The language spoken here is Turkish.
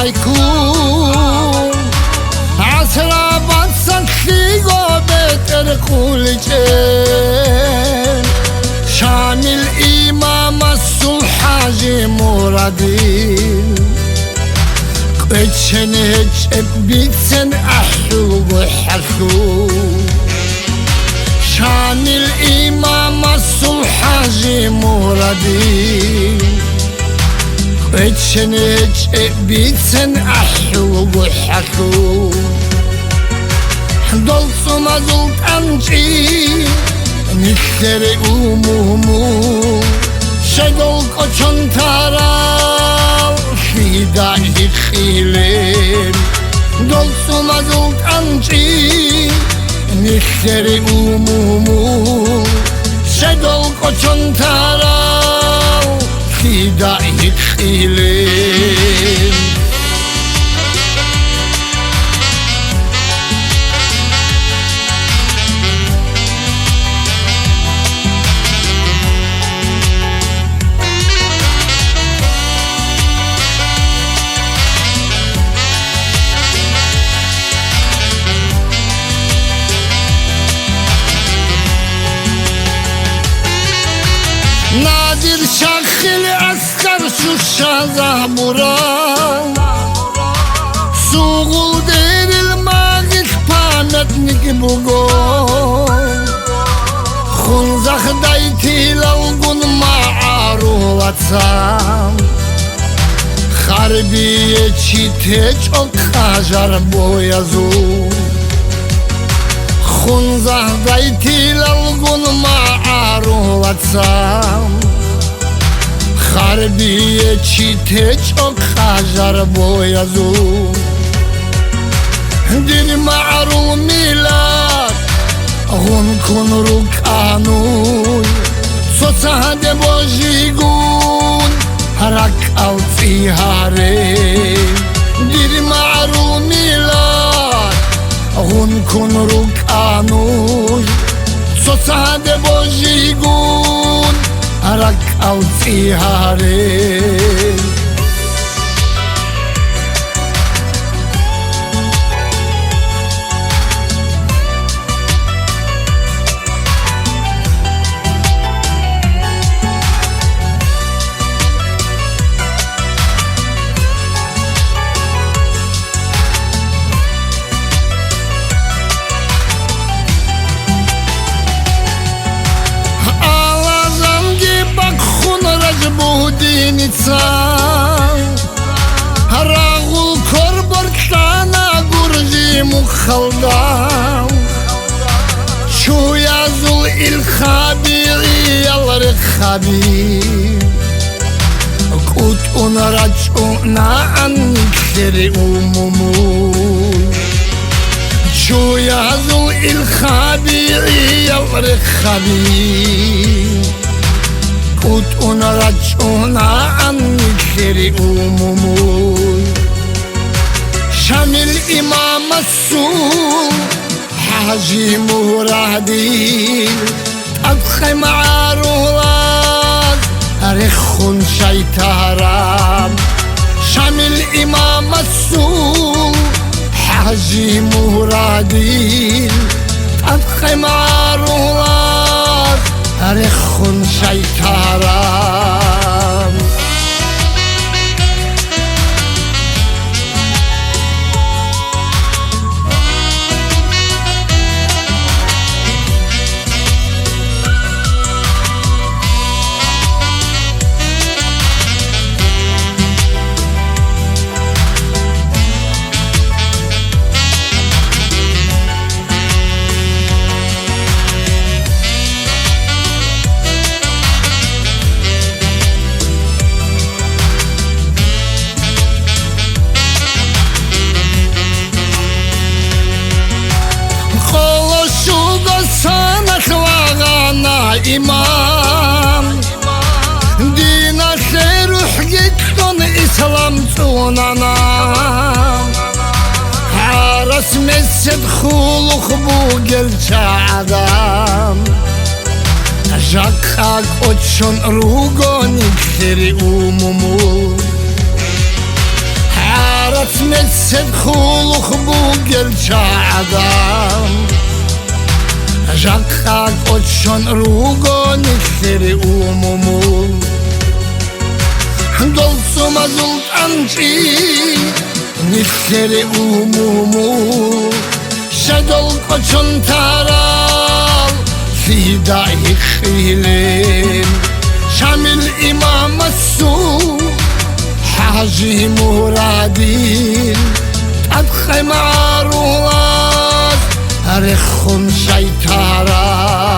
عليكم عسرا بتصدقي وبتر قولتين شامل إمام الصلحاج مرادين قدشن هج بيتسن أحلو وحلو شامل إمام الصلحاج مرادين قدشن هج بيتسن أحلو وحلو دولت ما زلت أنجي نكتر أمومو شدول قچن تارال خيداي خيلين دولت ما زلت أنجي نكتر أمومو شدول قچن تارال خيداي خيلين نادر شاخل asker şu şaza buran Suğul derilmağız pametnik bugon Khunzak dayti lavgun ma'aru vatsam Harbiye çite çok hajar boyazu Khunzak dayti lavgun ma'aru vatsam Harbiye çite çok hajar boyazu Dir ma'ru milad Hun kunruk anuy Sosade bojigun Harak alti hare Dir ma'ru milad Hun kunruk anuy Sosade bojigun Harak alti hare Haragul korbortana gurji mukhaldan Şu yazul ilkhabiri yalri khabir Kut unaraç una annikleri umumu Şu yazul ilkhabiri yalri khabir Kut unaraç una annikleri umumu Şamil imam السوق حاجي مرادي أبخي معروض أرخون شيطارام شامل إمام السوق حاجي مرادي أبخي معروض أرخون شيطارام İmam Dina ruh gittin İslam tunanam Haras mescid huluk bu gelçe adam Jakak oçun rugonik seri umumu Haras خولخ بو گلچادم Жаккак очон руго нехтери умумум Долсума зултанчи нехтери умуму Шадол очон тарал фида хилим Шамил имам السو حاجي مرادين أدخي معروض رخم شيطارا